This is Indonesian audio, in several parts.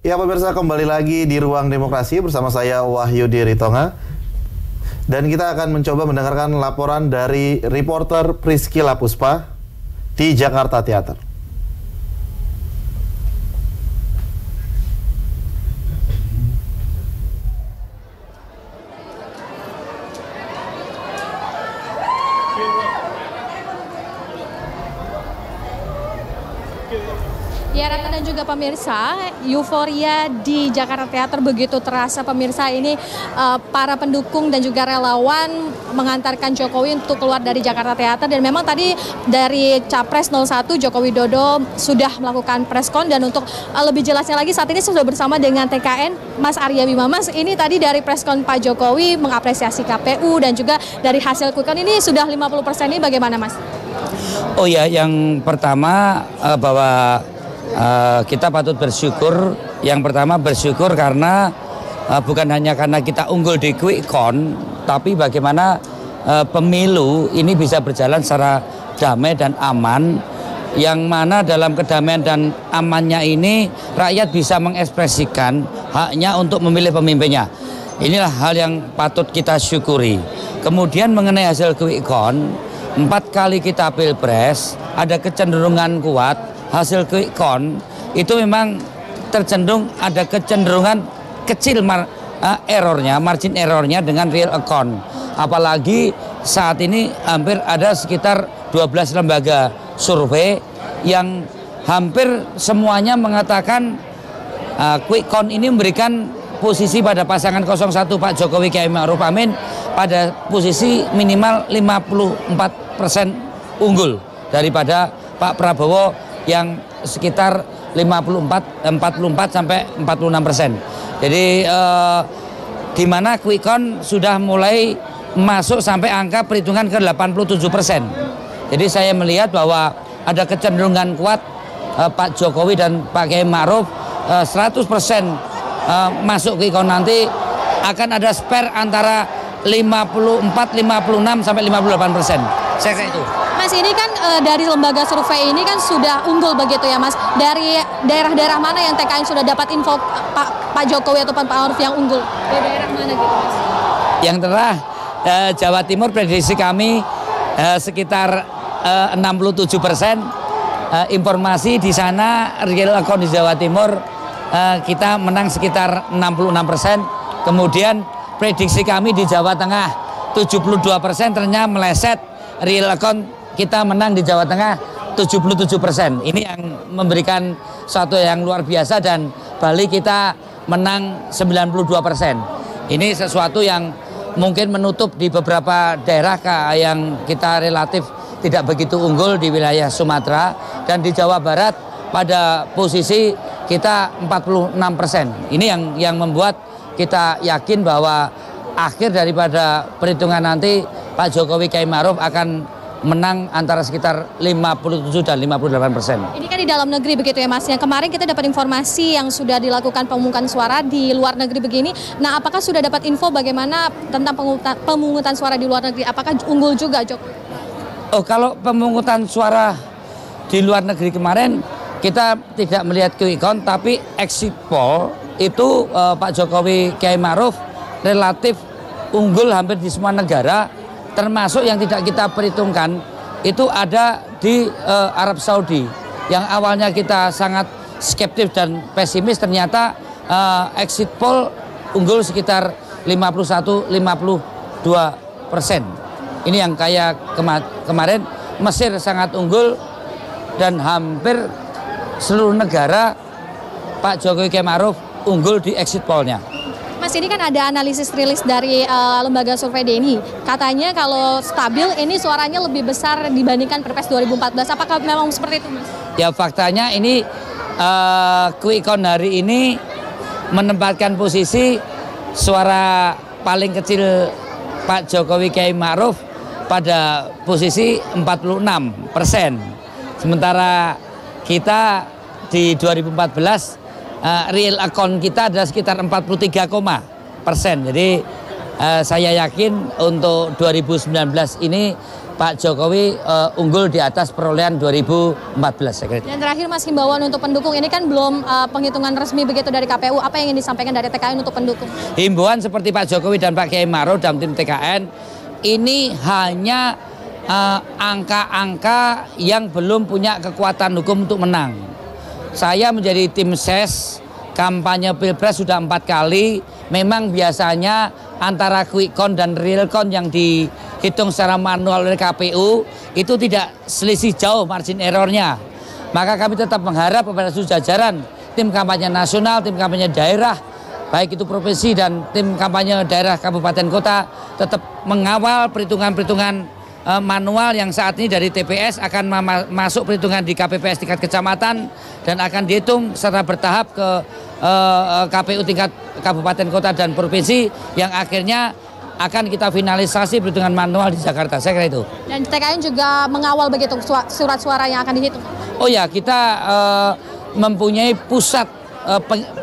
Ya pemirsa, kembali lagi di Ruang Demokrasi bersama saya Wahyu Ritonga. Dan kita akan mencoba mendengarkan laporan dari reporter Priscilla Puspa di Jakarta Theater. Ya, Rata dan juga pemirsa, euforia di Jakarta Theater begitu terasa pemirsa. Ini para pendukung dan juga relawan mengantarkan Jokowi untuk keluar dari Jakarta Theater. Dan memang tadi dari Capres 01 Joko Widodo sudah melakukan preskon. Dan untuk lebih jelasnya lagi saat ini sudah bersama dengan TKN Mas Arya Bima. Mas, ini tadi dari preskon Pak Jokowi mengapresiasi KPU dan juga dari hasil quick count ini sudah 50% ini bagaimana Mas? Oh ya, yang pertama bahwa kita patut bersyukur. Yang pertama bersyukur karena bukan hanya karena kita unggul di quick count, tapi bagaimana pemilu ini bisa berjalan secara damai dan aman, yang mana dalam kedamaian dan amannya ini rakyat bisa mengekspresikan haknya untuk memilih pemimpinnya. Inilah hal yang patut kita syukuri. Kemudian mengenai hasil quick count, 4 kali kita pilpres ada kecenderungan kuat. Hasil quick count itu memang tercenderung ada kecenderungan kecil margin errornya dengan real account. Apalagi saat ini hampir ada sekitar 12 lembaga survei yang hampir semuanya mengatakan quick count ini memberikan posisi pada pasangan 01 Pak Jokowi Kiai Ma'ruf Amin pada posisi minimal 54% unggul daripada Pak Prabowo yang sekitar 44 sampai 46%. Jadi di mana quick count sudah mulai masuk sampai angka perhitungan ke 87%. Jadi saya melihat bahwa ada kecenderungan kuat Pak Jokowi dan Pak Kiai Ma'ruf 100% masuk quick count nanti akan ada spare antara 54, 56 sampai 58%. Saya kira itu. Mas, ini kan dari lembaga survei ini kan sudah unggul begitu ya Mas. Dari daerah-daerah mana yang TKN sudah dapat info Pak Jokowi atau Pak Ma'ruf yang unggul? Dari daerah mana gitu Mas? Yang terah Jawa Timur prediksi kami sekitar 67%. Informasi di sana real account di Jawa Timur kita menang sekitar 66%. Kemudian prediksi kami di Jawa Tengah 72%, ternyata meleset real account kita menang di Jawa Tengah 77%. Ini yang memberikan suatu yang luar biasa, dan Bali kita menang 92%. Ini sesuatu yang mungkin menutup di beberapa daerah yang kita relatif tidak begitu unggul di wilayah Sumatera, dan di Jawa Barat pada posisi kita 46%. Ini yang membuat kita yakin bahwa akhir daripada perhitungan nanti Pak Jokowi Kiai Ma'ruf akan menang antara sekitar 57 dan 58%. Ini kan di dalam negeri begitu ya Mas. Yang kemarin kita dapat informasi yang sudah dilakukan pemungutan suara di luar negeri begini. Nah, apakah sudah dapat info bagaimana tentang pemungutan suara di luar negeri? Apakah unggul juga Jokowi? Oh, kalau pemungutan suara di luar negeri kemarin kita tidak melihat quick count, tapi exit poll itu Pak Jokowi Kiai Ma'ruf relatif unggul hampir di semua negara, termasuk yang tidak kita perhitungkan itu ada di Arab Saudi, yang awalnya kita sangat skeptis dan pesimis, ternyata exit poll unggul sekitar 51-52%. Ini yang kayak kemarin Mesir sangat unggul, dan hampir seluruh negara Pak Jokowi Kiai Ma'ruf unggul di exit pollnya. Mas, ini kan ada analisis rilis dari lembaga survei DNI. Katanya kalau stabil ini suaranya lebih besar dibandingkan Pilpres 2014. Apakah memang seperti itu, Mas? Ya, faktanya ini quick count hari ini menempatkan posisi suara paling kecil Pak Jokowi Kiai Ma'ruf pada posisi 46%. Sementara kita di 2014 real account kita adalah sekitar 43%. Jadi saya yakin untuk 2019 ini Pak Jokowi unggul di atas perolehan 2014 saya kira. Dan terakhir Mas, himbauan untuk pendukung ini kan belum penghitungan resmi begitu dari KPU. Apa yang ingin disampaikan dari TKN untuk pendukung? Himbauan seperti Pak Jokowi dan Pak Kiai Maruf dalam tim TKN ini hanya angka-angka yang belum punya kekuatan hukum untuk menang. Saya menjadi tim ses kampanye Pilpres sudah 4 kali. Memang biasanya antara quick count dan real count yang dihitung secara manual oleh KPU itu tidak selisih jauh margin errornya. Maka kami tetap mengharap kepada seluruh jajaran tim kampanye nasional, tim kampanye daerah, baik itu provinsi dan tim kampanye daerah kabupaten kota tetap mengawal perhitungan-perhitungan manual yang saat ini dari TPS akan masuk perhitungan di KPPS tingkat kecamatan dan akan dihitung secara bertahap ke KPU tingkat kabupaten kota dan provinsi yang akhirnya akan kita finalisasi perhitungan manual di Jakarta. Saya kira itu. Dan TKN juga mengawal begitu surat suara yang akan dihitung. Oh ya, kita mempunyai pusat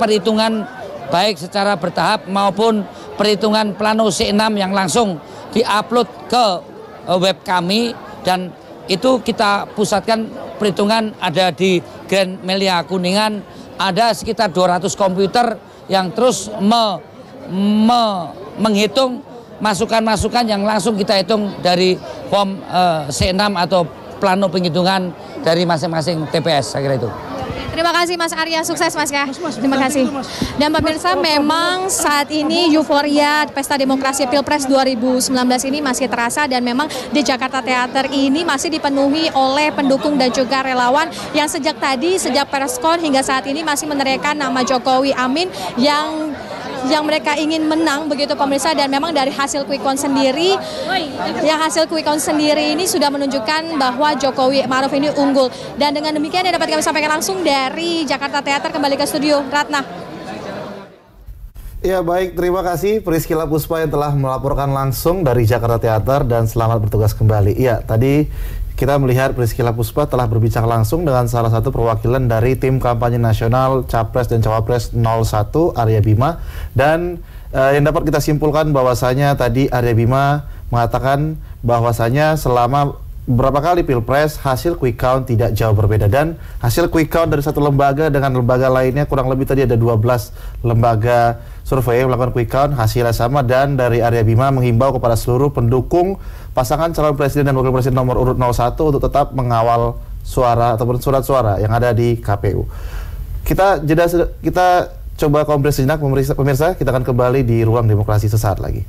perhitungan baik secara bertahap maupun perhitungan plano C6 yang langsung diupload ke web kami dan itu kita pusatkan perhitungan ada di Grand Melia Kuningan, ada sekitar 200 komputer yang terus menghitung masukan-masukan yang langsung kita hitung dari form C6 atau plano penghitungan dari masing-masing TPS, saya kira itu. Terima kasih Mas Arya, sukses Mas ya. Terima kasih. Dan pemirsa, memang saat ini euforia Pesta Demokrasi Pilpres 2019 ini masih terasa dan memang di Jakarta Theater ini masih dipenuhi oleh pendukung dan juga relawan yang sejak preskon hingga saat ini masih meneriakan nama Jokowi Amin yang mereka ingin menang begitu pemirsa. Dan memang dari hasil quick count sendiri ini sudah menunjukkan bahwa Jokowi Maruf ini unggul. Dan dengan demikian yang dapat kami sampaikan langsung dari Jakarta Theater, kembali ke studio Ratna. Ya baik, terima kasih Priscila Puspa yang telah melaporkan langsung dari Jakarta Theater dan selamat bertugas kembali. Iya, tadi kita melihat Priscila Puspa telah berbicara langsung dengan salah satu perwakilan dari tim kampanye nasional Capres dan Cawapres 01, Arya Bima. Dan yang dapat kita simpulkan bahwasanya tadi Arya Bima mengatakan bahwasanya selama beberapa kali Pilpres hasil quick count tidak jauh berbeda. Dan hasil quick count dari satu lembaga dengan lembaga lainnya kurang lebih tadi ada 12 lembaga survei yang melakukan quick count, hasilnya sama. Dan dari Arya Bima menghimbau kepada seluruh pendukung pasangan calon presiden dan wakil presiden nomor urut 01 untuk tetap mengawal suara ataupun surat suara yang ada di KPU. Kita coba kompres sejenak pemirsa, kita akan kembali di Ruang Demokrasi sesaat lagi.